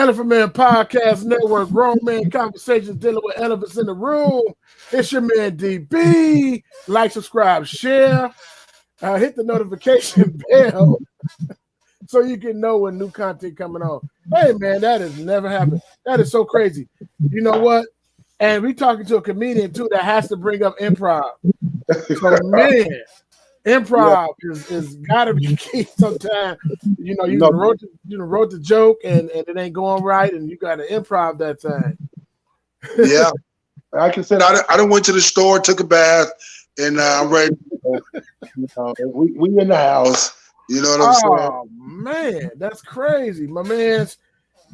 Elephant Man Podcast Network, Grown Man Conversations dealing with elephants in the room. It's your man DB. Like, subscribe, share. Hit the notification bell so you can know when new content coming on. Hey, man, that has never happened. That is so crazy. You know what? And we talking to a comedian, too, that has to bring up improv. So, man, improv is gotta be key sometimes. You know, you wrote the joke and it ain't going right, and you gotta improv that time. Yeah. Like I said, I done went to the store, took a bath, and I'm ready. We in the house. You know what I'm saying? Oh, man, that's crazy. My man's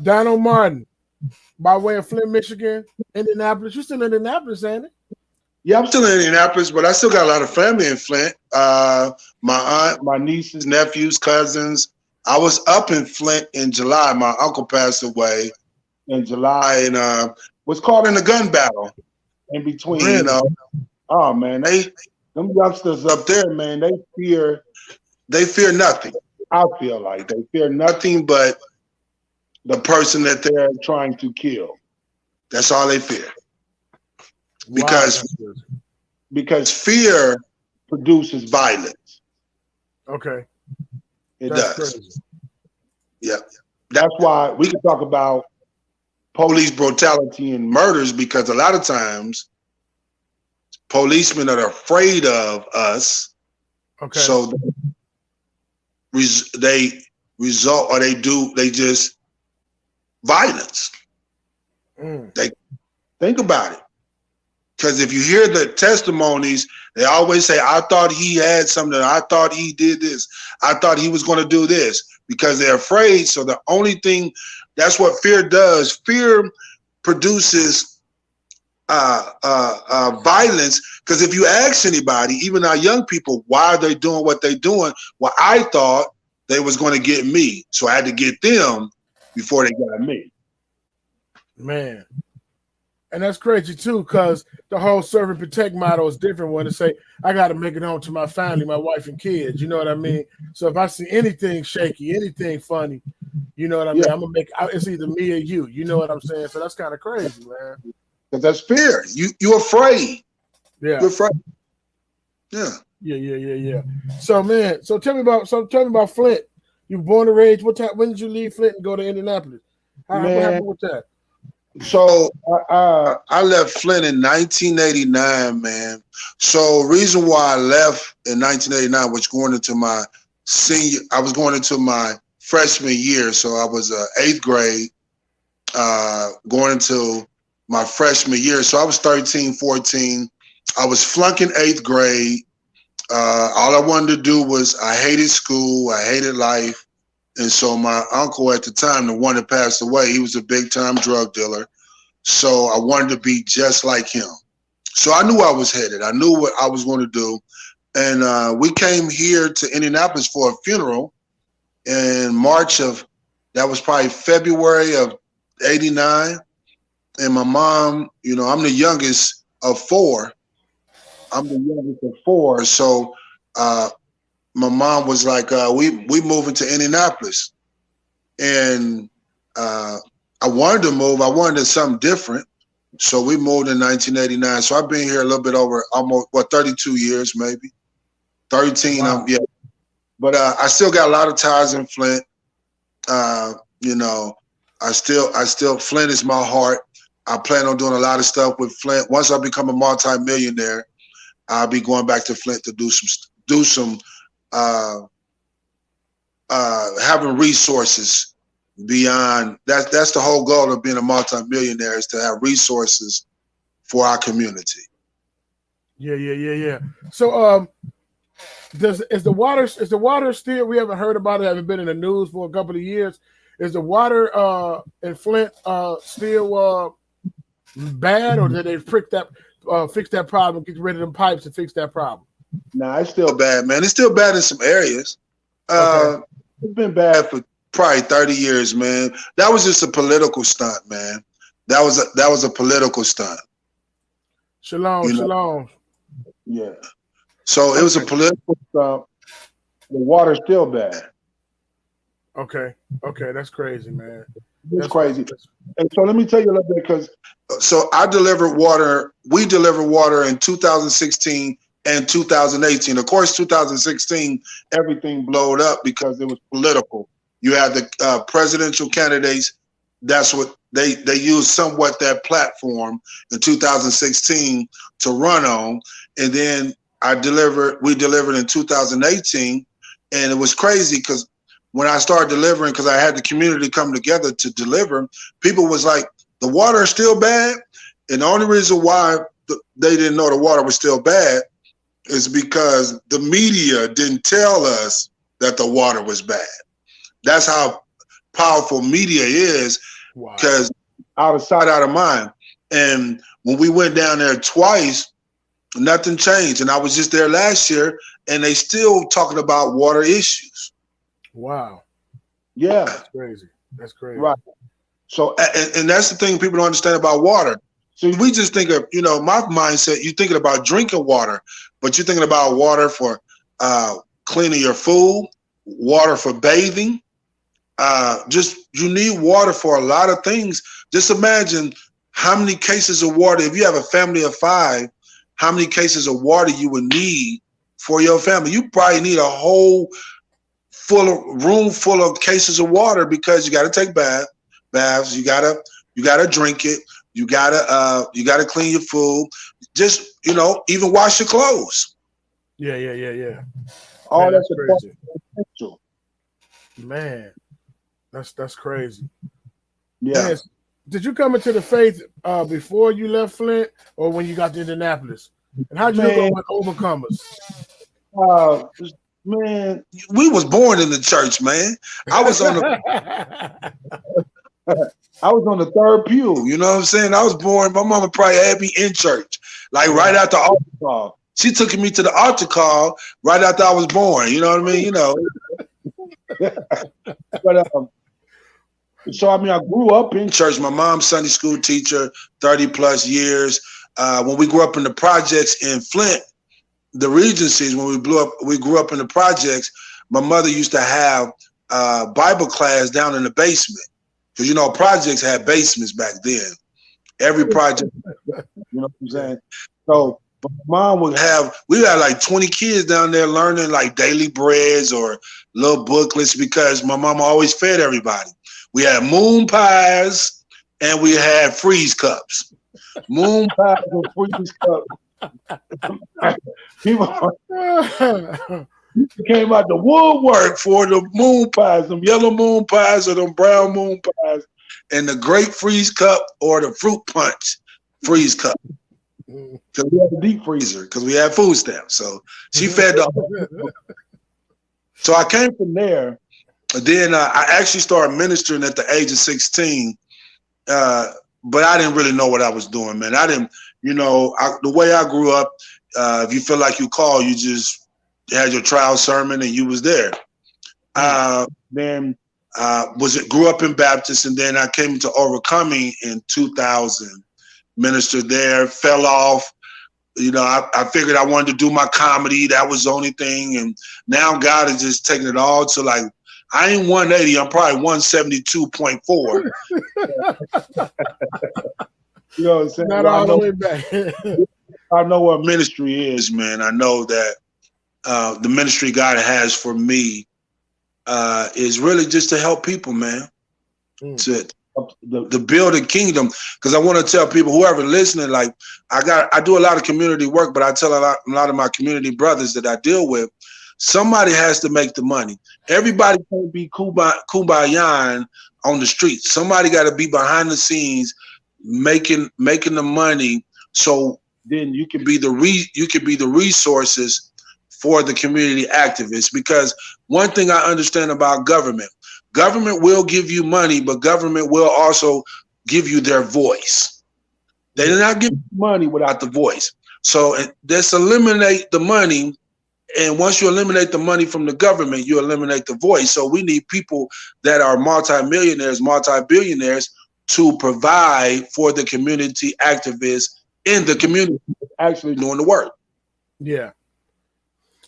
Donald Martin, by way of Flint, Michigan, Indianapolis. You're still in Indianapolis, ain't it? Yeah, I'm still in Indianapolis, but I still got a lot of family in Flint. My aunt, my nieces, nephews, cousins. I was up in Flint in July. My uncle passed away in July, and was caught in a gun battle in between. Really? You know, oh man, them youngsters up there, man, they fear nothing. I feel like they fear nothing but the person that they're trying to kill. That's all they fear. Because fear produces violence. Okay. That's does. Crazy. Yeah. That's why we can talk about police brutality and murders, because a lot of times policemen are afraid of us. Okay. So they just violence. They think about it. Because if you hear the testimonies, they always say, I thought he had something. I thought he did this. I thought he was going to do this, because they're afraid. So the only thing, that's what fear does. Fear produces violence. Because if you ask anybody, even our young people, why are they doing what they're doing? Well, I thought they was going to get me. So I had to get them before they got me. Man. And that's crazy, too, because the whole serve and protect model is different when they say, I got to make it home to my family, my wife and kids. You know what I mean? So if I see anything shaky, anything funny, you know what I mean? I'm going to it's either me or you. You know what I'm saying? So that's kind of crazy, man. Because that's fear. You're afraid. Yeah. You're afraid. Yeah. Yeah. So, man, tell me about Flint. You were born and raised. When did you leave Flint and go to Indianapolis? What happened with that? So I left Flint in 1989, man. So reason why I left in 1989 was I was going into my freshman year. So I was 8th grade, going into my freshman year. So I was 13, 14. I was flunking 8th grade. All I wanted to do was, I hated school. I hated life. And so my uncle at the time, the one that passed away, he was a big time drug dealer. So I wanted to be just like him. So I knew I was headed. I knew what I was going to do. And we came here to Indianapolis for a funeral in that was probably February of 89. And my mom, you know, I'm the youngest of four. So my mom was like, we moving to Indianapolis. And I wanted to move. I wanted something different. So we moved in 1989. So I've been here a little bit over almost, 32 years, maybe. 13, wow. Yeah. But I still got a lot of ties in Flint. You know, I still, Flint is my heart. I plan on doing a lot of stuff with Flint. Once I become a multi-millionaire, I'll be going back to Flint to do some having resources beyond. That's the whole goal of being a multi-millionaire, is to have resources for our community. Yeah. So is the water still, we haven't heard about it, haven't been in the news for a couple of years. Is the water in Flint still bad, or did they fix that problem, get rid of them pipes and fix that problem? Nah, it's still bad, man. It's still bad in some areas. Okay. It's been bad for probably 30 years, man. That was just a political stunt, man. That was a political stunt. Shalom. Yeah. So it was a political stunt. The water's still bad. Okay, that's crazy, man. It's crazy. And so let me tell you a little bit, because so I delivered water. We delivered water in 2016 and 2018. Of course, 2016, everything blowed up because it was political. You had the presidential candidates. That's what they used somewhat that platform in 2016 to run on. And then we delivered in 2018. And it was crazy because when I started delivering, because I had the community come together to deliver, people was like, the water is still bad. And the only reason why they didn't know the water was still bad is because the media didn't tell us that the water was bad. That's how powerful media is, because out of sight, out of mind. And when we went down there twice, nothing changed. And I was just there last year, and they still talking about water issues. Wow. Yeah. That's crazy. That's crazy. Right. So, and that's the thing people don't understand about water. So we just think of, my mindset, you're thinking about drinking water, but you're thinking about water for cleaning your food, water for bathing. You need water for a lot of things. Just imagine how many cases of water, if you have a family of 5, how many cases of water you would need for your family. You probably need a whole room full of cases of water, because you got to take baths. You gotta drink it. You gotta clean your food. Just, even wash your clothes. Yeah. All that's crazy. Potential. Man, that's crazy. Yeah. Man, did you come into the faith before you left Flint, or when you got to Indianapolis? And how'd you go with Overcomers? Man, we was born in the church, man. I was on the third pew. You know what I'm saying? I was born. My mama probably had me in church, like right after altar call. She took me to the altar call right after I was born. You know what I mean? But so I grew up in church. My mom's Sunday school teacher, 30 plus years. When we grew up in the projects in Flint, the Regencies, when we grew up in the projects, my mother used to have Bible class down in the basement. Because, projects had basements back then. Every project, you know what I'm saying? So mom we had like 20 kids down there learning like daily breads or little booklets, because my mama always fed everybody. We had moon pies and we had freeze cups. Moon pies and freeze cups. People came out the woodwork for the moon pies, them yellow moon pies or them brown moon pies, and the grape freeze cup or the fruit punch freeze cup. Because we had a deep freezer, because we had food stamps. So she fed the. So I came from there. Then I actually started ministering at the age of 16, but I didn't really know what I was doing, man. I didn't, the way I grew up, if you feel like you call, you just had your trial sermon and you was there. Then grew up in Baptist, and then I came to Overcoming in 2000. Ministered there, fell off. I figured I wanted to do my comedy. That was the only thing. And now God is just taking it all to like, I ain't 180. I'm probably 172.4. You know what I'm saying? Not all the way back. I know what ministry is, man. I know that the ministry God has for me is really just to help people, man. To build a kingdom. Because I want to tell people, whoever listening, like I do a lot of community work, but I tell a lot of my community brothers that I deal with, somebody has to make the money. Everybody can't be kumbaya on the streets. Somebody got to be behind the scenes making the money, so then you can be the resources for the community activists. Because one thing I understand about government will give you money, but government will also give you their voice. They do not give you money without the voice. So let's eliminate the money. And once you eliminate the money from the government, you eliminate the voice. So we need people that are multimillionaires, multi-billionaires to provide for the community activists in the community actually doing the work. Yeah.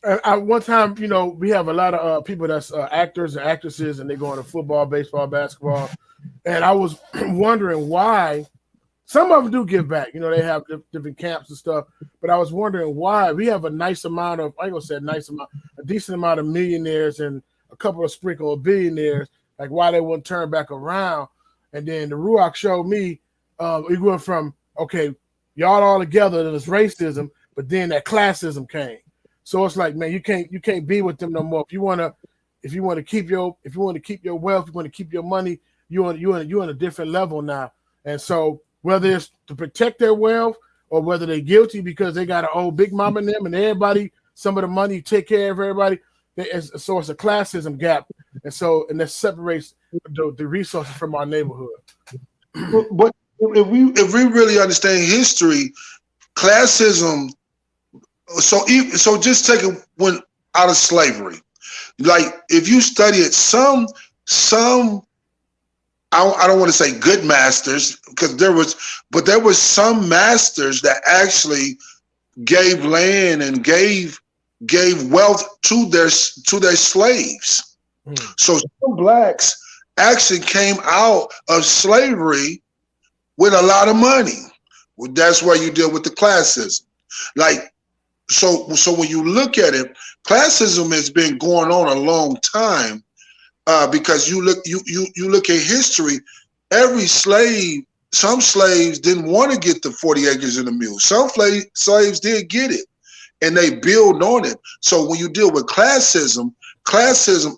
One time, we have a lot of people that's actors and actresses, and they go into football, baseball, basketball, and I was wondering why. Some of them do give back. They have different camps and stuff, but I was wondering why we have a nice amount of, I ain't gonna say a decent amount of millionaires and a couple of sprinkle of billionaires, like why they wouldn't turn back around. And then the Ruach showed me, we went from, okay, y'all all together, there's racism, but then that classism came. So it's like, man, you can't be with them no more. If you want to keep your wealth, you want to keep your money, you're on a different level now. And so whether it's to protect their wealth or whether they're guilty because they got an old big mama in them and everybody, some of the money take care of everybody. So it's a classism gap. And that separates the resources from our neighborhood. But if we really understand history, classism. So just take it out of slavery. Like if you study it, some I don't want to say good masters because there was some masters that actually gave land and gave wealth to their slaves. So some blacks actually came out of slavery with a lot of money. Well, that's why you deal with the classism. Like so when you look at it, classism has been going on a long time because you look at history. Every slave, some slaves didn't want to get the 40 acres and a mule. Some slaves did get it, and they build on it. So when you deal with classism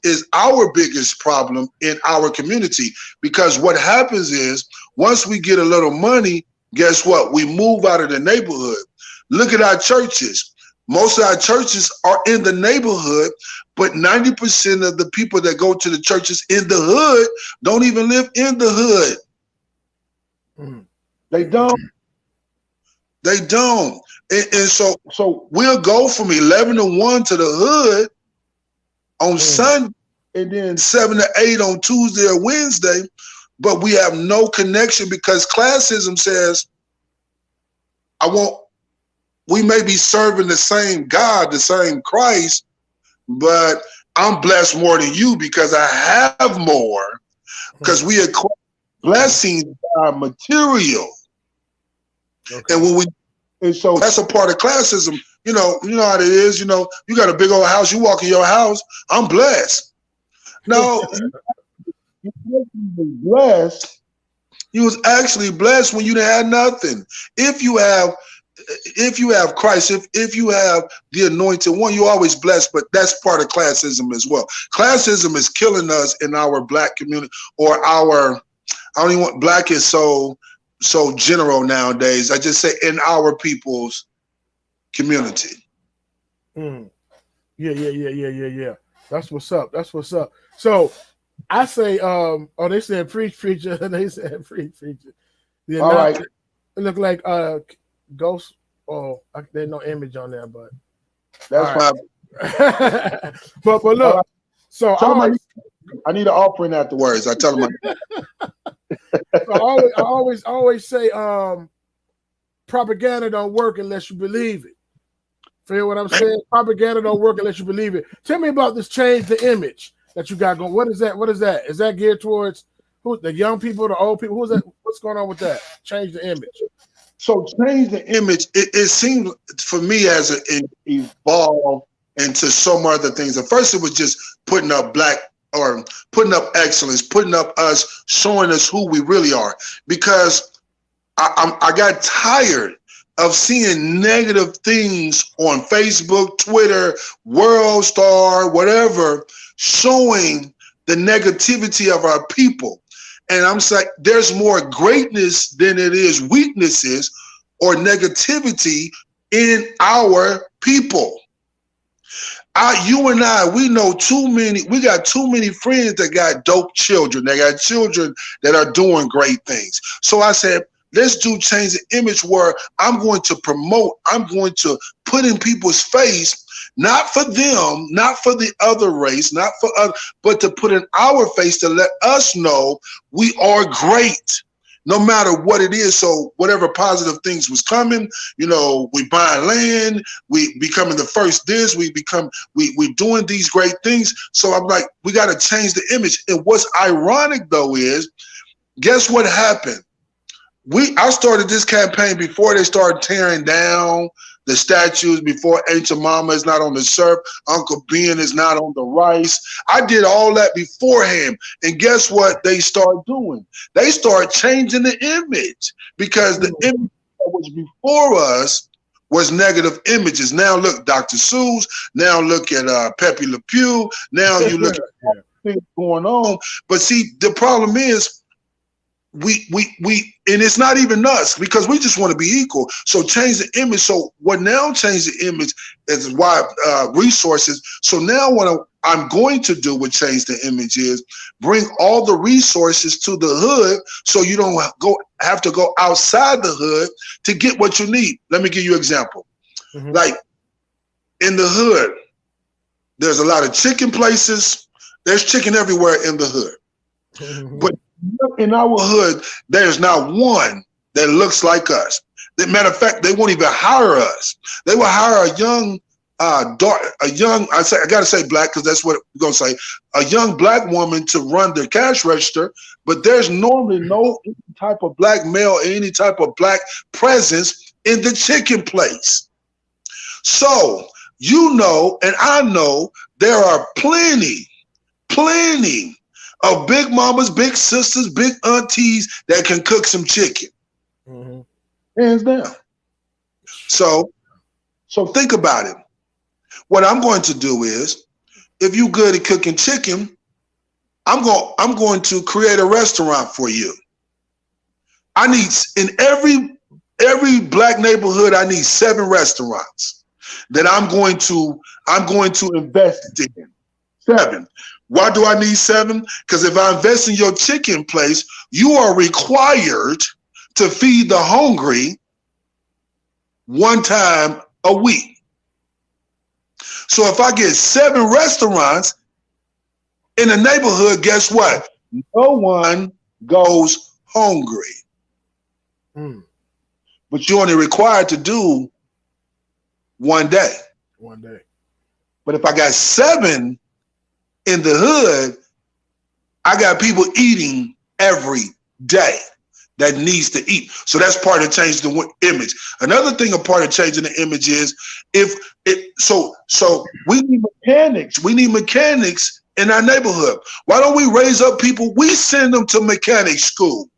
is our biggest problem in our community, because what happens is once we get a little money, guess what? We move out of the neighborhood. Look at our churches. Most of our churches are in the neighborhood, but 90% of the people that go to the churches in the hood don't even live in the hood. They don't. And so we'll go from 11 to 1 to the hood on Sunday and then 7 to 8 on Tuesday or Wednesday, but we have no connection because classism says, we may be serving the same God, the same Christ, but I'm blessed more than you because I have more, because we acquire blessings by material. Okay. And so that's a part of classism. You know how it is. You got a big old house. You walk in your house. I'm blessed. No, you wasn't blessed. You was actually blessed when you didn't have nothing. If you have Christ, if you have the anointed one, you're always blessed, but that's part of classism as well. Classism is killing us in our black community, or I don't even want, black is so general nowadays. I just say in our people's community. Yeah. That's what's up. So I say, they said preacher. They said preacher. Yeah, all right. It looked like Ghost. Oh, there's no image on there, but that's fine. Right. but look, right. So I need an offering afterwards. I tell them. I always say, propaganda don't work unless you believe it. Feel what I'm saying? Propaganda don't work unless you believe it. Tell me about this change the image that you got going. What is that? Is that geared towards the young people, the old people? Who's that? What's going on with that? Change the image. So change the image. It seemed for me as it evolved into some other things. At first, it was just putting up putting up excellence, putting up us, showing us who we really are. Because I got tired of seeing negative things on Facebook, Twitter, World Star, whatever, showing the negativity of our people. And I'm saying there's more greatness than it is weaknesses or negativity in our people. You and I, we got too many friends that got dope children. They got children that are doing great things. So I said, let's change the image where I'm going to put in people's face, not for them, not for the other race, not for us, but to put in our face to let us know we are great. no matter what it is. So whatever positive things was coming, we buying land, we becoming the first this, we doing these great things. So I'm like, we got to change the image. And what's ironic though is, guess what happened? I started this campaign before they started tearing down the statues, before Ancient Mama is not on the surf, Uncle Ben is not on the rice. I did all that beforehand. And guess what they started doing? They started changing the image, because the image that was before us was negative images. Now look, Dr. Seuss. Now look at Pepe Le Pew. Now you look at things going on. But see, the problem is, we and it's not even us, because we just want to be equal. So change the image. So what now change the image is why resources. So now what I'm going to do with change the image is bring all the resources to the hood, so you don't have to go outside the hood to get what you need. Let me give you an example. Mm-hmm. Like in the hood, there's a lot of chicken places. There's chicken everywhere in the hood. Mm-hmm. But in our hood, there's not one that looks like us. Matter of fact, they won't even hire us. They will hire a young I gotta say black, because that's what we're gonna say, a young black woman to run the cash register, but there's normally no type of black male, any type of black presence in the chicken place. So and I know there are plenty of big mamas, big sisters, big aunties that can cook some chicken. Mm-hmm. Hands down. So think about it. What I'm going to do is, if you're good at cooking chicken, I'm going to create a restaurant for you. I need, in every black neighborhood, I need 7 restaurants that I'm going to invest in. 7. Why do I need 7? Because if I invest in your chicken place, you are required to feed the hungry one time a week. So if I get 7 restaurants in a neighborhood, guess what? No one goes hungry. Mm. But you're only required to do one day. One day. But if I got 7 in the hood, I got people eating every day that needs to eat. So that's part of changing the image. Another thing, a part of changing the image is so we need mechanics. We need mechanics in our neighborhood. Why don't we raise up people? We send them to mechanic school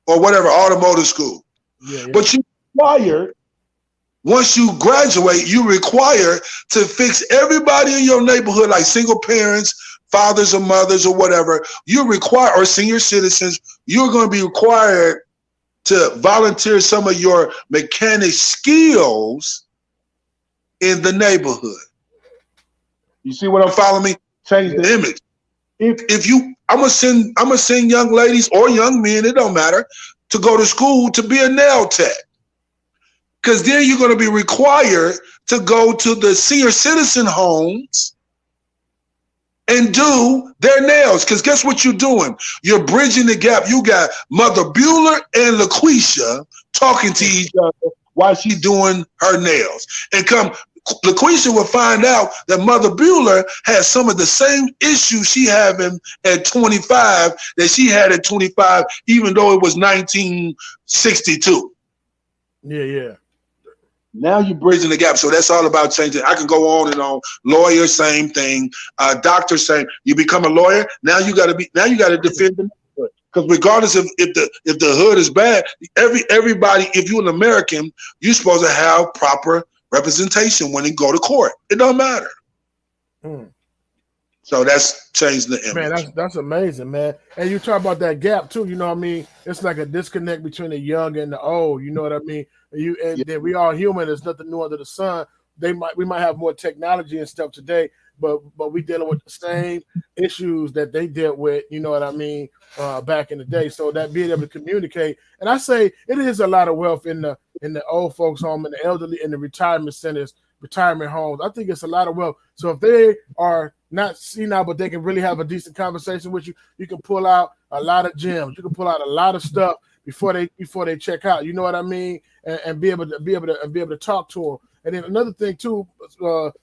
or whatever, automotive school. Yeah. But you require, once you graduate, you require to fix everybody in your neighborhood, like single parents, fathers or mothers or whatever. You require, or senior citizens, you're going to be required to volunteer some of your mechanic skills in the neighborhood. You see what I'm following me? Change the image. I'm gonna send young ladies or young men, it don't matter, to go to school to be a nail tech. Because then you're going to be required to go to the senior citizen homes and do their nails. Because guess what you're doing? You're bridging the gap. You got Mother Bueller and LaQuisha talking to each other while she's doing her nails. And LaQuisha will find out that Mother Bueller has some of the same issues she having at 25 that she had at 25, even though it was 1962. Yeah. Now you're bridging the gap. So that's all about changing. I can go on and on. Lawyer, same thing. Doctor, same. You become a lawyer. Now you got to defend the neighborhood. Because regardless of if the hood is bad, everybody, if you're an American, you're supposed to have proper representation when you go to court. It don't matter. So that's changing the image. Man, that's amazing, man. And you talk about that gap too. You know what I mean? It's like a disconnect between the young and the old. You know what I mean? Then we all human. There's nothing new under the sun. We might have more technology and stuff today, but we dealing with the same issues that they dealt with. You know what I mean? Back in the day. So that being able to communicate, and I say it is a lot of wealth in the old folks' home, and the elderly, in the retirement centers, retirement homes. I think it's a lot of wealth. So if they are not senile, but they can really have a decent conversation with you, you can pull out a lot of gems. You can pull out a lot of stuff before they check out. You know what I mean? And be able to talk to them. And then another thing too,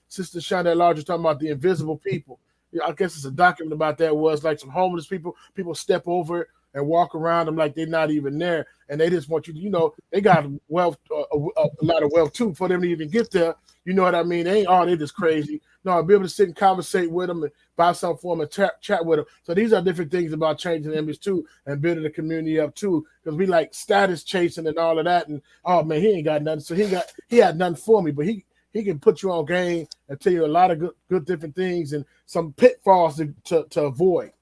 Sister Shonda Large was talking about the invisible people. I guess it's a document about that. Was like some homeless people step over it and walk around them like they're not even there, and they just want you to, you know, they got wealth, a lot of wealth too for them to even get there. You know what I mean? They ain't they just crazy. No, be able to sit and conversate with them and buy something for them and chat with them. So these are different things about changing the image too and building the community up too, because we like status chasing and all of that. And oh man, he ain't got nothing. So he had nothing for me, but he can put you on game and tell you a lot of good different things and some pitfalls to avoid.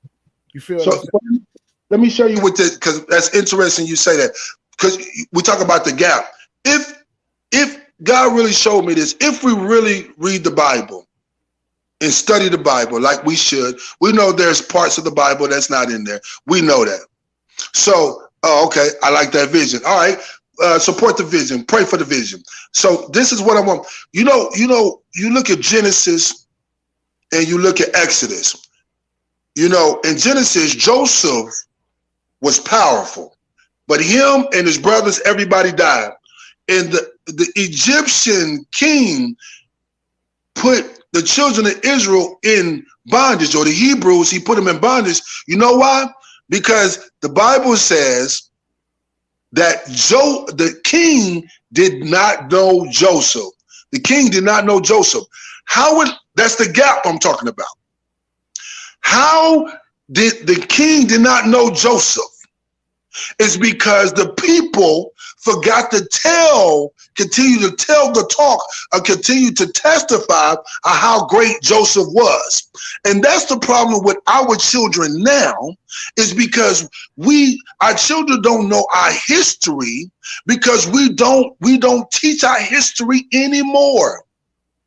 You feel? So let me show you what the, because that's interesting you say that, because we talk about the gap. If God really showed me this, if we really read the Bible and study the Bible like we should, we know there's parts of the Bible that's not in there. We know that. So, okay, I like that vision. All right, support the vision, pray for the vision. So this is what I want. You look at Genesis and you look at Exodus. You know, in Genesis, Joseph was powerful, but him and his brothers, everybody died. And the Egyptian king put the children of Israel in bondage, or the Hebrews, he put them in bondage. You know why? Because the Bible says that the king did not know Joseph. The king did not know Joseph. That's the gap I'm talking about. How did the king did not know Joseph? It's because the people forgot to continue to tell the talk, or continue to testify of how great Joseph was. And that's the problem with our children now, is because our children don't know our history, because we don't teach our history anymore.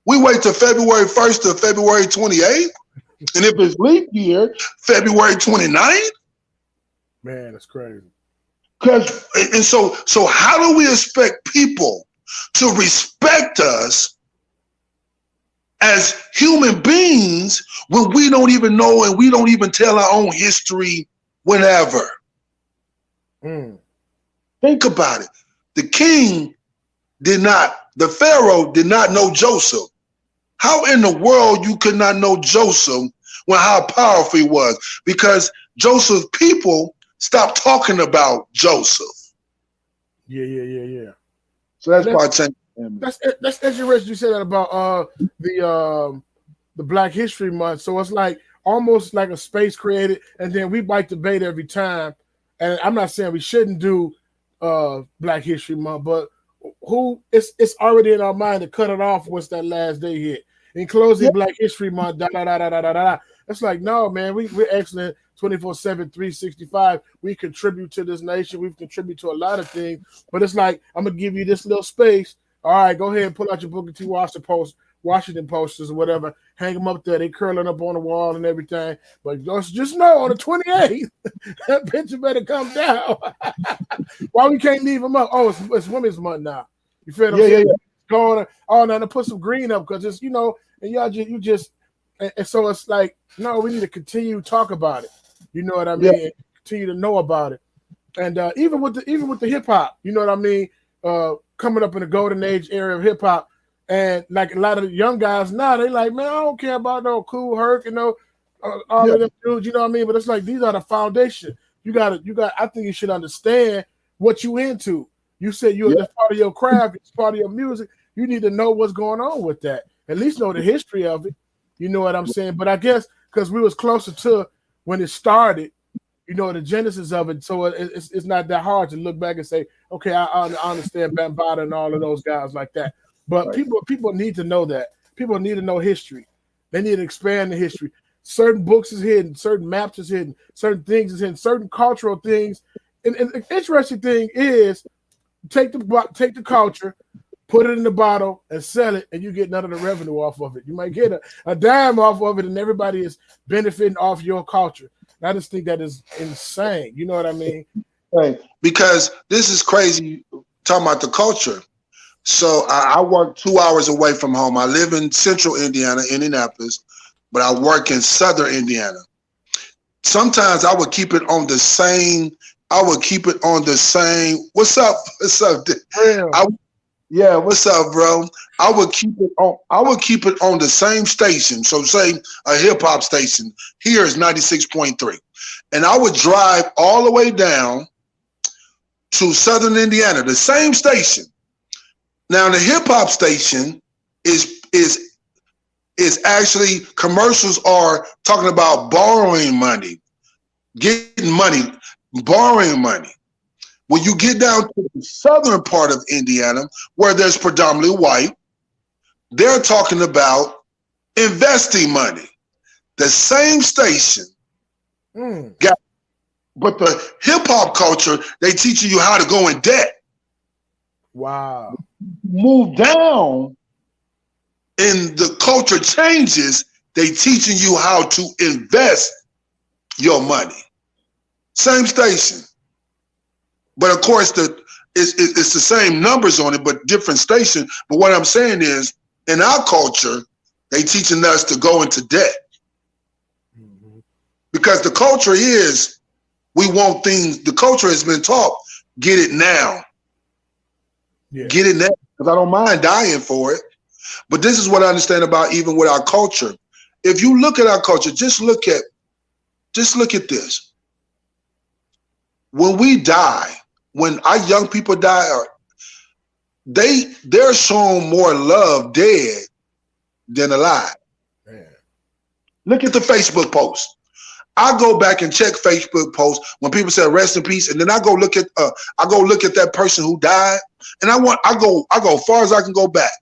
We wait till February 1st to February 28th. And if it's leap year, February 29th. Man, that's crazy. So how do we expect people to respect us as human beings when we don't even know and we don't even tell our own history whenever? Think about it. The Pharaoh did not know Joseph. How in the world you could not know Joseph when how powerful he was? Because Joseph's people stopped talking about Joseph. Yeah. So that's why I changed. That's interesting you said that about the Black History Month. So it's like almost like a space created, and then we bite the bait every time. And I'm not saying we shouldn't do Black History Month, but it's already in our mind to cut it off once that last day hit. In closing, Black History Month, It's like, no, man, we're excellent 24/7, 365. We contribute to this nation. We contribute to a lot of things. But it's like, I'm going to give you this little space. All right, go ahead and pull out your Booker T. Washington posters or whatever. Hang them up there. They curling up on the wall and everything. But just know on the 28th, that picture better come down. Why we can't leave them up? Oh, it's Women's Month now. You feel what I'm saying? Going now to put some green up because it's, and y'all and so it's like, no, we need to continue to talk about it. You know what I mean? And continue to know about it. And even with the hip hop, you know what I mean? Coming up in the golden age era of hip hop, and like a lot of the young guys now, they like, man, I don't care about no Cool Herc, all of them dudes. You know what I mean? But it's like, these are the foundation. You got. I think you should understand what you into. You said that's part of your craft. It's part of your music. You need to know what's going on with that. At least know the history of it. You know what I'm saying? But I guess because we was closer to when it started, the genesis of it. So it's not that hard to look back and say, okay, I understand Bambaataa and all of those guys like that. But people need to know that. People need to know history. They need to expand the history. Certain books is hidden. Certain maps is hidden. Certain things is hidden. Certain cultural things. And the interesting thing is, take the culture, put it in the bottle and sell it, and you get none of the revenue off of it. You might get a dime off of it, and everybody is benefiting off your culture. And I just think that is insane. You know what I mean? Right. Because this is crazy, talking about the culture. So I work 2 hours away from home. I live in central Indiana, Indianapolis, but I work in southern Indiana. Sometimes I would keep it on the same I would keep it on the same. What's up? What's up? Real. Yeah, what's up, bro? I would keep it on. I would keep it on the same station. So, say a hip hop station here is 96.3, and I would drive all the way down to Southern Indiana, the same station. Now, the hip hop station is actually commercials are talking about borrowing money, getting money, borrowing money. When you get down to the southern part of Indiana, where there's predominantly white, they're talking about investing money. The same station got, but the hip hop culture, they teaching you how to go in debt. Wow. Move down, and the culture changes. They teaching you how to invest your money. Same station. But of course, it's the same numbers on it, but different station. But what I'm saying is, in our culture, they teaching us to go into debt. Because the culture is, we want things, the culture has been taught, get it now. Yeah. Get it now, because I don't mind dying for it. But this is what I understand about even with our culture. If you look at our culture, just look at this. When we die, when our young people die, they're shown more love dead than alive. Man. Look at the Facebook post. I go back and check Facebook posts when people say rest in peace, and then I go look at that person who died, and I go far as I can go back.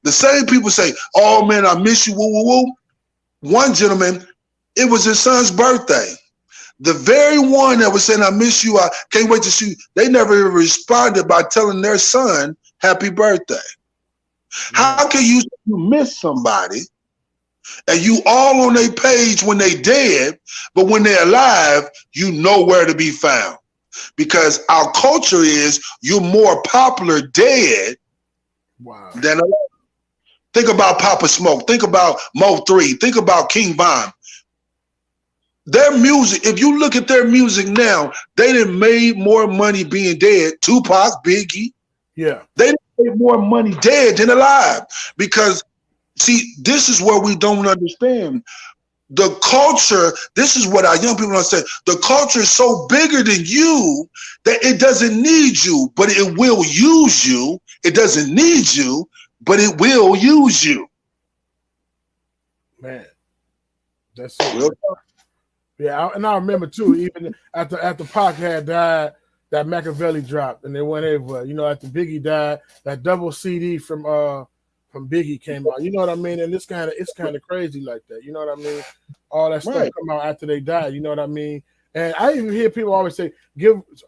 The same people say, "Oh man, I miss you." Woo woo woo. One gentleman, it was his son's birthday. The very one that was saying, "I miss you, I can't wait to see you," they never even responded by telling their son happy birthday. How can you miss somebody and you all on their page when they dead, but when they're alive, you know where to be found? Because our culture is you're more popular dead than alive. Think about Papa Smoke. Think about Mo 3. Think about King Von. Their music, if you look at their music now, they done made more money being dead. Tupac, Biggie. Yeah. They done made more money dead than alive. Because, see, this is what we don't understand. The culture, this is what our young people don't understand. The culture is so bigger than you that it doesn't need you, but it will use you. It doesn't need you, but it will use you. Man, that's it. Yeah, and I remember too, even after Pac had died, that Machiavelli dropped, and they went everywhere. You know, after Biggie died, that double CD from Biggie came out. You know what I mean? And it's kind of crazy like that. You know what I mean? All that stuff come out after they died. You know what I mean? And I even hear people always say,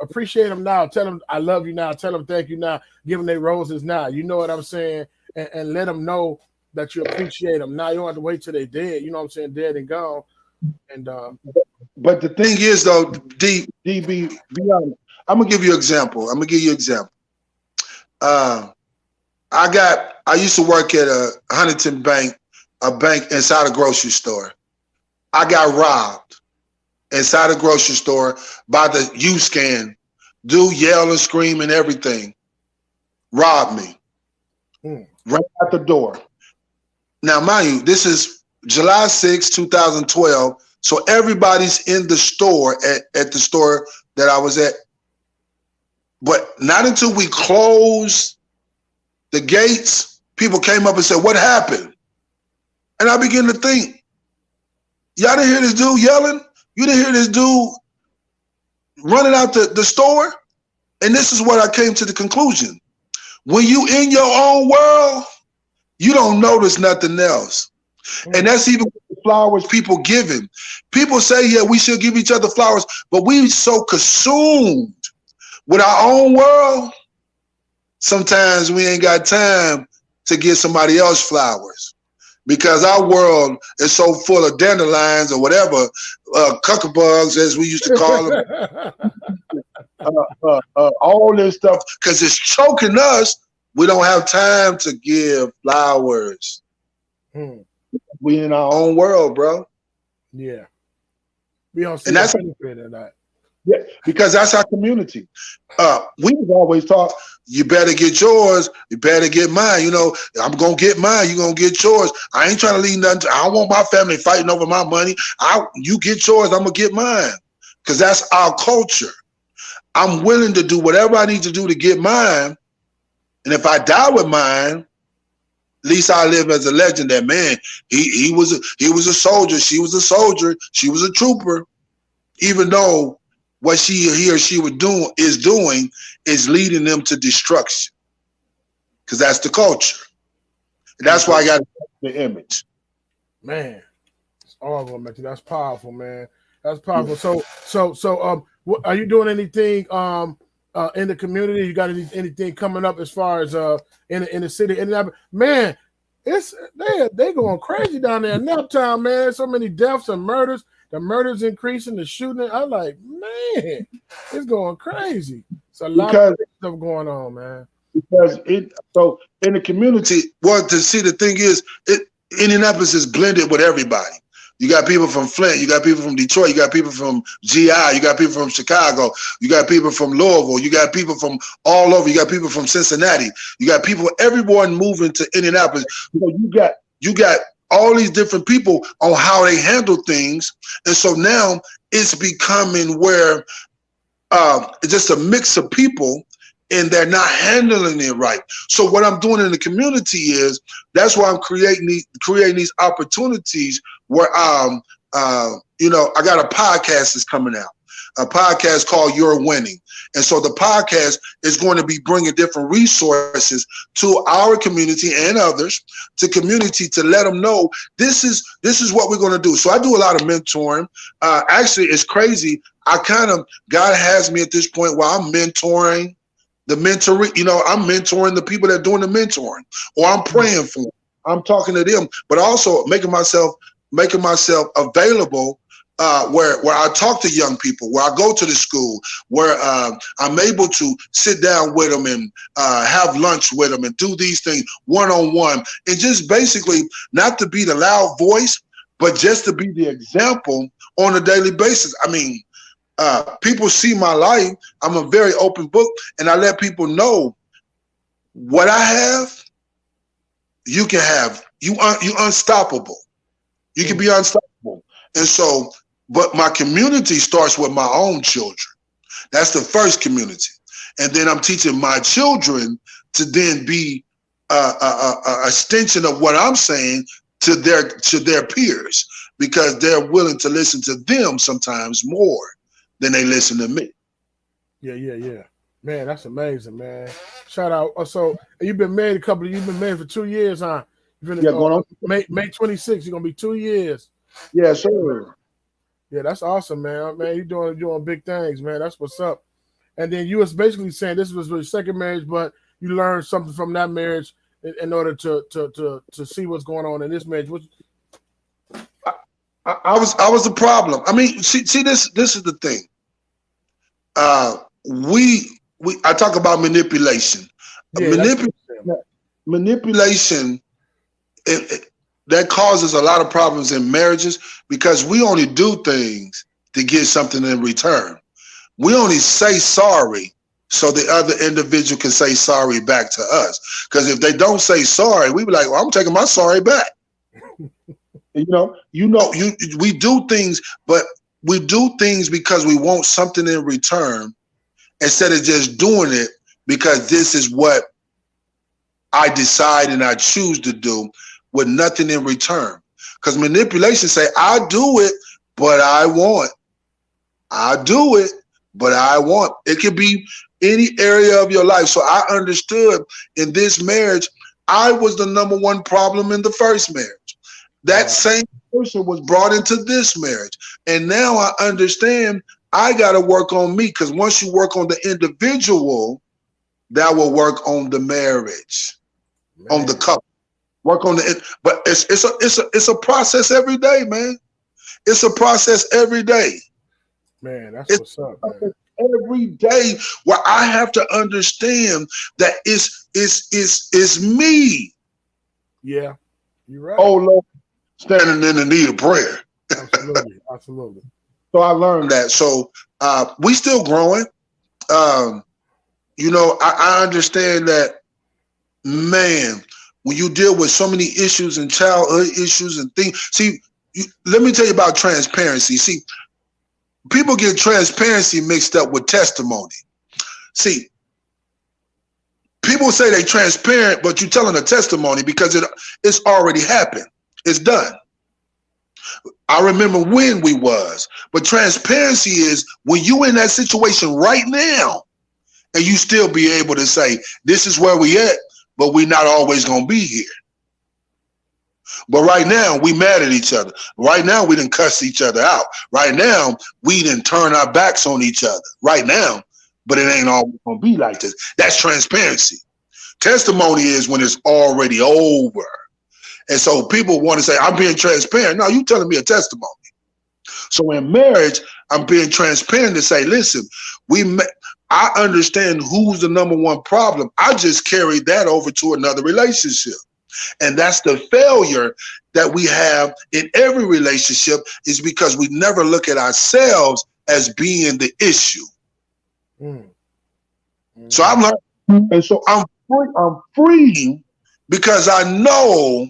appreciate them now. Tell them I love you now. Tell them thank you now. Give them their roses now. You know what I'm saying? And let them know that you appreciate them now. You don't have to wait till they're dead. You know what I'm saying? Dead and gone. And but the thing is though, DB, be honest. I'm gonna give you an example. I used to work at a Huntington Bank, a bank inside a grocery store. I got robbed inside a grocery store by the U-Scan. Dude yell and scream and everything. Robbed me. Right out the door. Now, mind you, this is July 6, 2012. So everybody's in the store at the store that I was at. But not until we closed the gates, people came up and said, "What happened?" And I began to think, y'all didn't hear this dude yelling? You didn't hear this dude running out the store? And this is what I came to the conclusion. When you in your own world, you don't notice nothing else. And that's even the flowers people giving. People say, yeah, we should give each other flowers, but we so consumed with our own world, sometimes we ain't got time to give somebody else flowers because our world is so full of dandelions or whatever, cuckabugs as we used to call them, all this stuff, because it's choking us. We don't have time to give flowers. We in our own world, bro. Yeah. We don't see the benefit of that. Yeah, because that's our community. We was always taught, you better get yours, you better get mine. You know, I'm gonna get mine, you're gonna get yours. I ain't trying to leave nothing. I don't want my family fighting over my money. You get yours, I'm gonna get mine. Because that's our culture. I'm willing to do whatever I need to do to get mine. And if I die with mine, at least I live as a legend that, man, he was a soldier, she was a soldier, she was a trooper, even though what he or she is leading them to destruction. Because that's the culture. And that's why I got the image. Man, it's all of them. That's powerful, man. That's powerful. So are you doing anything in the community? You got anything coming up as far as in the city? Man, they going crazy down there in Naptown, man. So many deaths and murders. The murders increasing, the shooting. I'm like, man, it's going crazy. It's a lot of stuff going on, man. Because so in the community, the thing is, Indianapolis is blended with everybody. You got people from Flint, you got people from Detroit, you got people from GI, you got people from Chicago, you got people from Louisville, you got people from all over, you got people from Cincinnati, you got people, everyone moving to Indianapolis. You got all these different people on how they handle things. And so now it's becoming where it's just a mix of people and they're not handling it right. So what I'm doing in the community is, that's why I'm creating these opportunities where, I got a podcast that's coming out, a podcast called You're Winning. And so the podcast is going to be bringing different resources to our community and others, to community, to let them know this is what we're going to do. So I do a lot of mentoring. Actually, it's crazy. God has me at this point where I'm mentoring I'm mentoring the people that are doing the mentoring, or I'm praying for them. I'm talking to them, but also making myself available where I talk to young people, where I go to the school, where I'm able to sit down with them and have lunch with them and do these things one-on-one, and just basically not to be the loud voice, but just to be the example on a daily basis. I mean, people see my life. I'm a very open book, and I let people know what I have. You can have. You unstoppable. You can be unstoppable. And so, but my community starts with my own children. That's the first community, and then I'm teaching my children to then be a extension of what I'm saying to their peers, because they're willing to listen to them sometimes more than they listen to me. Yeah. Man, that's amazing, man. Shout out. So you've been married for 2 years, huh? Going on May 26th, you're gonna be 2 years. Yeah, sure. Yeah, that's awesome, man. Man, you're doing big things, man. That's what's up. And then you was basically saying this was your second marriage, but you learned something from that marriage in order to see what's going on in this marriage. I was the problem. I mean, see this is the thing. I talk about manipulation. Yeah, manipulation that causes a lot of problems in marriages, because we only do things to get something in return. We only say sorry so the other individual can say sorry back to us. Because if they don't say sorry, we be like, well, I'm taking my sorry back. We do things, but we do things because we want something in return, instead of just doing it because this is what I decide and I choose to do with nothing in return. Because manipulation say, I'll do it, but I want. I'll do it, but I want. It could be any area of your life. So I understood in this marriage, I was the number one problem in the first marriage. That same person was brought into this marriage. And now I understand I got to work on me, because once you work on the individual, that will work on the marriage, on the couple. Work on it, but it's a process every day, man. It's a process every day. Man, that's what's up, man. Every day, where I have to understand that it's me. Yeah, you're right. Oh Lord, standing in the need of prayer. Absolutely. So I learned that. So we still growing. You know, I understand that, man, when you deal with so many issues and childhood issues and things, see, let me tell you about transparency. See, people get transparency mixed up with testimony. See, people say they transparent, but you're telling a testimony because it's already happened. It's done. I remember when we was, but transparency is when you in that situation right now and you still be able to say, this is where we at, but we not always going to be here. But right now, we mad at each other. Right now, we done cuss each other out. Right now, we done turn our backs on each other. Right now, but it ain't always going to be like this. That's transparency. Testimony is when it's already over. And so people want to say, I'm being transparent. No, you telling me a testimony. So in marriage, I'm being transparent to say, listen, I understand who's the number one problem. I just carried that over to another relationship. And that's the failure that we have in every relationship, is because we never look at ourselves as being the issue. So I'm like, and so I'm free because I know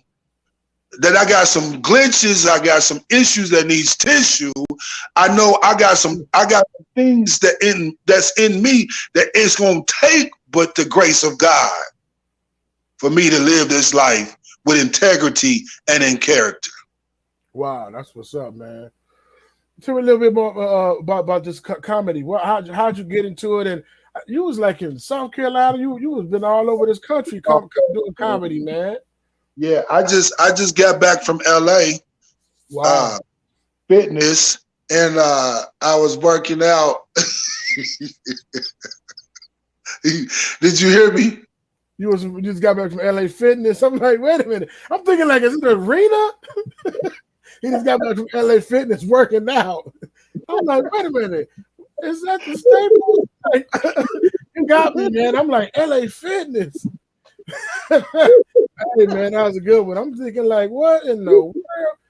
that I got some glitches, I got some issues that needs tissue. I know I got some things that's in me that it's gonna take but the grace of God for me to live this life with integrity and in character. Wow, that's what's up, man. Tell me a little bit more about this comedy. How'd you get into it? And you was like in South Carolina. You was been all over this country doing comedy, man. Yeah, I just got back from LA. Wow. Fitness, and I was working out. Did you hear me? You just got back from LA Fitness. I'm like, wait a minute. I'm thinking like, is it an arena? He just got back from LA Fitness working out. I'm like, wait a minute. Is that the Staples? Like, you got me, man. I'm like, LA Fitness. Hey, man, that was a good one. I'm thinking like, what in the world?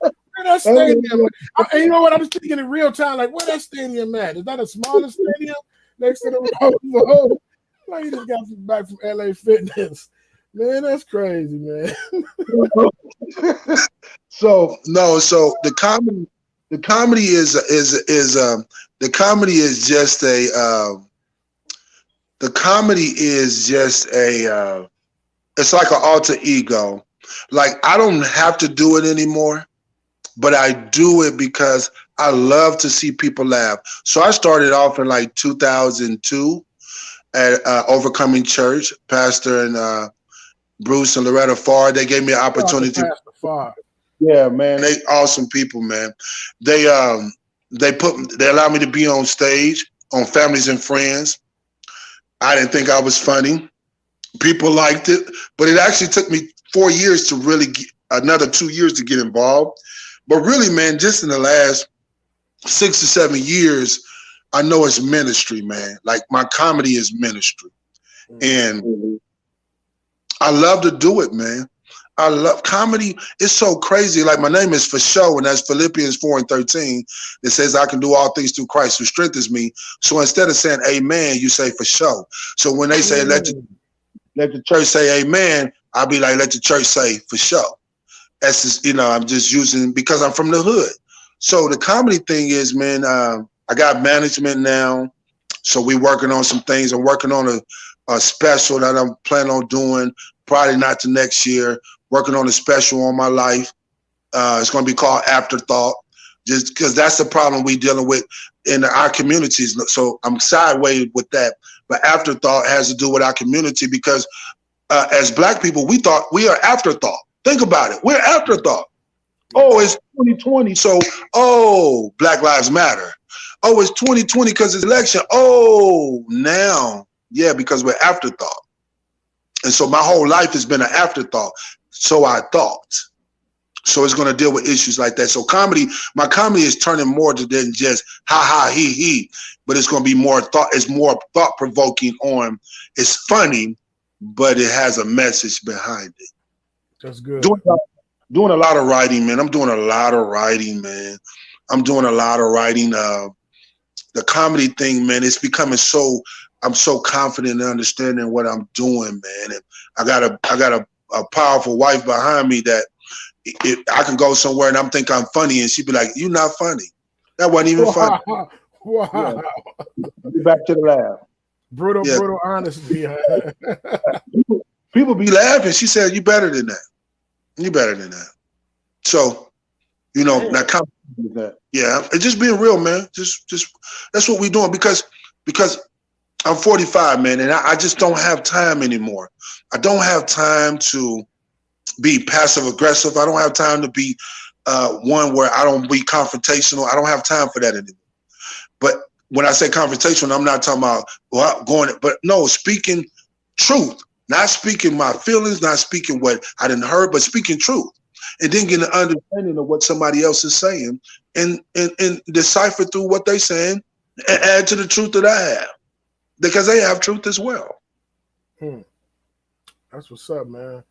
Where that stadium? And you know what? I'm thinking in real time, like, where that stadium at? Is that a smaller stadium next to the road? Like, you just got back from LA Fitness. Man, that's crazy, man. So the comedy is just a it's like an alter ego. Like, I don't have to do it anymore, but I do it because I love to see people laugh. So I started off in like 2002 at Overcoming Church. Pastor and Bruce and Loretta Farr, they gave me an opportunity. Yeah, man, they awesome people, man. They allowed me to be on stage on Families and Friends. I didn't think I was funny. People liked it, but it actually took me 4 years to really another 2 years to get involved. But really, man, just in the last 6 to 7 years, I know it's ministry, man. Like, my comedy is ministry. And I love to do it, man. I love comedy. It's so crazy. Like, my name is For Show, and that's Philippians 4:13. It says, I can do all things through Christ who strengthens me. So instead of saying amen, you say for show. So when they say let the church say amen, I'll be like, let the church say for show. That's just, I'm just using, because I'm from the hood. So the comedy thing is, man, I got management now. So we working on some things. I'm working on a special that I'm planning on doing, probably not to next year. Working on a special on my life. It's going to be called Afterthought, just because that's the problem we dealing with in our communities. So I'm sideways with that. But Afterthought has to do with our community, because as Black people, we thought we are afterthought. Think about it. We're afterthought. Oh, it's 2020. So, Black Lives Matter. Oh, it's 2020 because it's election. Oh, now, yeah, because we're afterthought. And so my whole life has been an afterthought. So I thought. So it's going to deal with issues like that. So my comedy is turning more to than just ha ha he he, but it's going to be more thought. It's more thought provoking on. It's funny, but it has a message behind it. That's good. Doing a lot of writing, man. I'm doing a lot of writing, man. I'm doing a lot of writing. The comedy thing, man, it's becoming so. I'm so confident in understanding what I'm doing, man. And I got a powerful wife behind me that I can go somewhere and I'm think I'm funny, and she'd be like, "You're not funny. That wasn't even funny." Wow. Yeah. Back to the lab. Brutal honesty. People be laughing. She said, "You better than that. You better than that." So, that yeah, it's just being real, man. Just that's what we're doing because I'm 45, man, and I just don't have time anymore. I don't have time to be passive aggressive. I don't have time to be one where I don't be confrontational. I don't have time for that anymore. But when I say confrontational, I'm not talking about speaking truth, not speaking my feelings, not speaking what I didn't heard, but speaking truth. And then get an understanding of what somebody else is saying and decipher through what they're saying and add to the truth that I have. Because they have truth as well. That's what's up, man.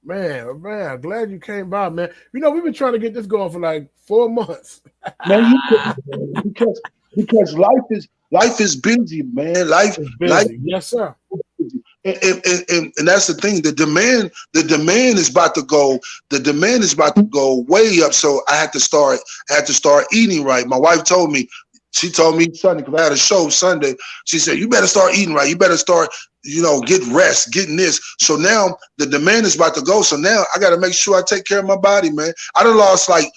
Man, glad you came by, man. We've been trying to get this going for like 4 months. Man, because life is busy, man. Life is busy. Yes, sir. And that's the thing. The demand is about to go. The demand is about to go way up. So I had to start eating right. My wife told me. She told me Sunday, because I had a show Sunday. She said, "You better start eating right. You better start, get rest, getting this." So now the demand is about to go. So now I got to make sure I take care of my body, man. I done lost like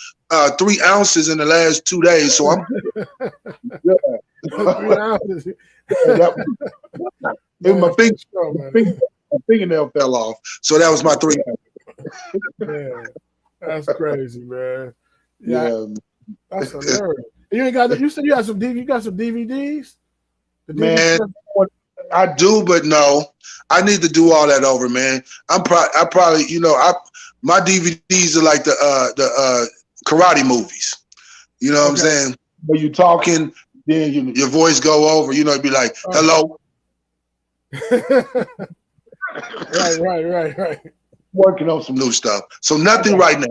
3 ounces in the last 2 days. So I'm 3 ounces. My fingernail fell off. So that was my 3 ounces. Man, that's crazy, man. Yeah. That's hilarious. You ain't got. You said you got some. You got some DVDs. Man, I do, but no, I need to do all that over, man. I probably, my DVDs are like the karate movies. You know what I'm saying? When you talking, then your voice go over. It'd be like, "Hello." Right. Working on some new stuff. So nothing right now.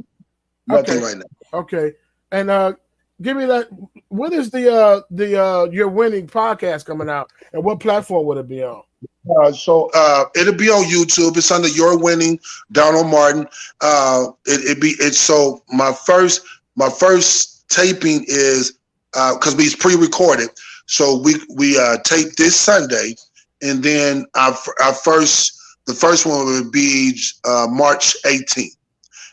Nothing right now. Okay, and give me that. When is the You're Winning podcast coming out, and what platform will it be on? So it'll be on YouTube. It's under You're Winning, Donald Martin. So my first taping is because we pre-recorded. So we tape this Sunday, and then the first one will be March 18th,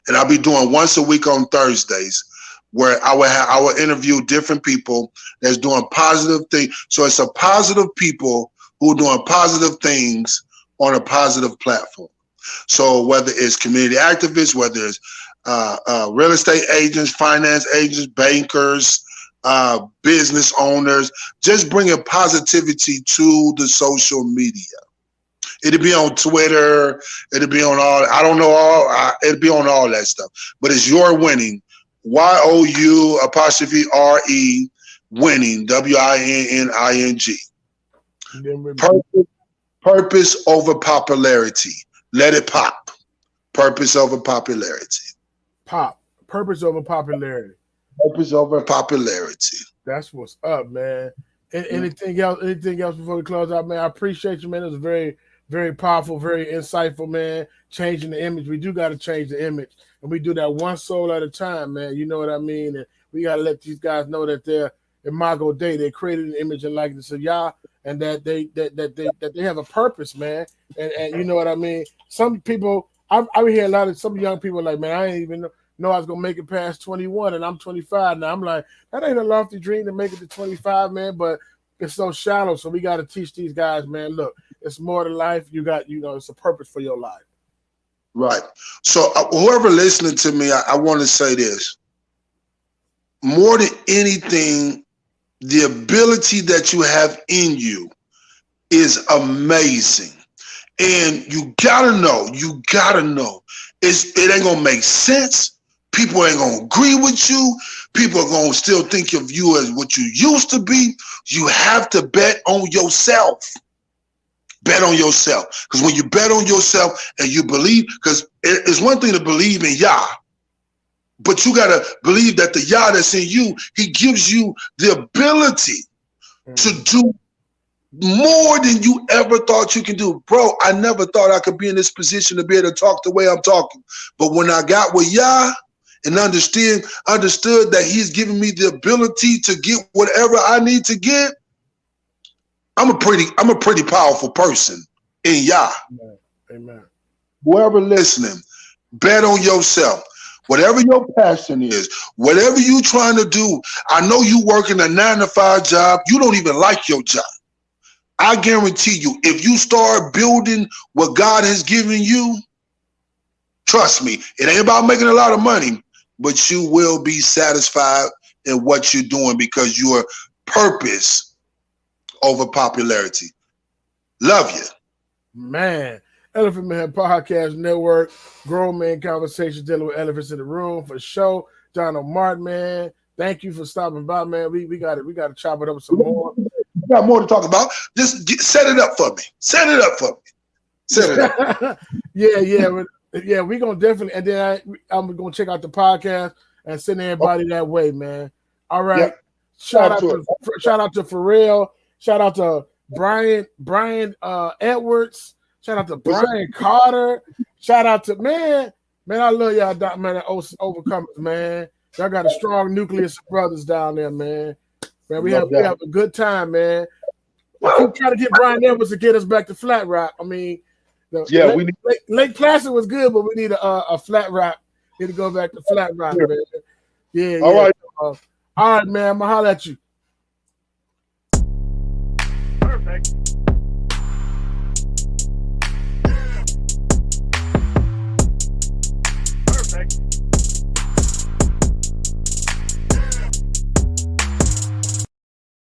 and I'll be doing once a week on Thursdays, where I will interview different people that's doing positive things. So it's a positive people who are doing positive things on a positive platform. So whether it's community activists, whether it's real estate agents, finance agents, bankers, business owners, just bringing positivity to the social media. It'll be on Twitter. It'll be on it'll be on all that stuff. But it's You're Winning. YOU_RE winning, WINNING. Purpose over popularity. Let it pop. Purpose over popularity. Purpose over popularity. Purpose over popularity. That's what's up, man. Anything else before we close out, man? I appreciate you, man. It was very, very powerful, very insightful, man. Changing the image. We do got to change the image. And we do that one soul at a time, man. You know what I mean? And we got to let these guys know that they're Imago Dei. They created an image and likeness of Yah, and that they have a purpose, man. And you know what I mean? Some people, I hear a lot of some young people like, man, I didn't even know I was going to make it past 21, and I'm 25 now. I'm like, that ain't a lofty dream to make it to 25, man, but it's so shallow. So we got to teach these guys, man, look, it's more to life. You got, it's a purpose for your life. Right. So whoever listening to me, I want to say this. More than anything, the ability that you have in you is amazing. And you gotta know, it ain't gonna make sense. People ain't gonna agree with you. People are gonna still think of you as what you used to be. You have to bet on yourself. Bet on yourself. Because when you bet on yourself and you believe, because it's one thing to believe in Yah, But you gotta believe that the Yah that's in you, he gives you the ability to do more than you ever thought you can do. Bro, I never thought I could be in this position to be able to talk the way I'm talking. But when I got with Yah and understood that he's giving me the ability to get whatever I need to get, I'm a pretty powerful person in Yah. Amen. Whoever listening, bet on yourself. Whatever your passion is, whatever you trying to do, I know you working a 9-to-5 job. You don't even like your job. I guarantee you, if you start building what God has given you, trust me, it ain't about making a lot of money, but you will be satisfied in what you're doing because your purpose over popularity. Love you. Man. Elephant Man Podcast Network, Grown Man Conversations dealing with elephants in the room for sure. Donald Martin, man, thank you for stopping by, man. We got to chop it up some more. We got more to talk about. Just set it up for me. Set it up for me. Set it up. yeah. We gonna definitely, and then I'm gonna check out the podcast and send everybody that way, man. All right. Yep. Shout out to Pharrell. Shout out to Brian Edwards. Shout out to Brian Carter. Shout out to man. I love y'all, man. Overcomers, man. Y'all got a strong nucleus of brothers down there, man. Man, we have a good time, man. I keep trying to get Brian Edwards to get us back to Flat Rock. I mean, Lake Placid was good, but we need a Flat Rock. Need to go back to Flat Rock, man. Yeah. All right, man. I'm gonna holler at you.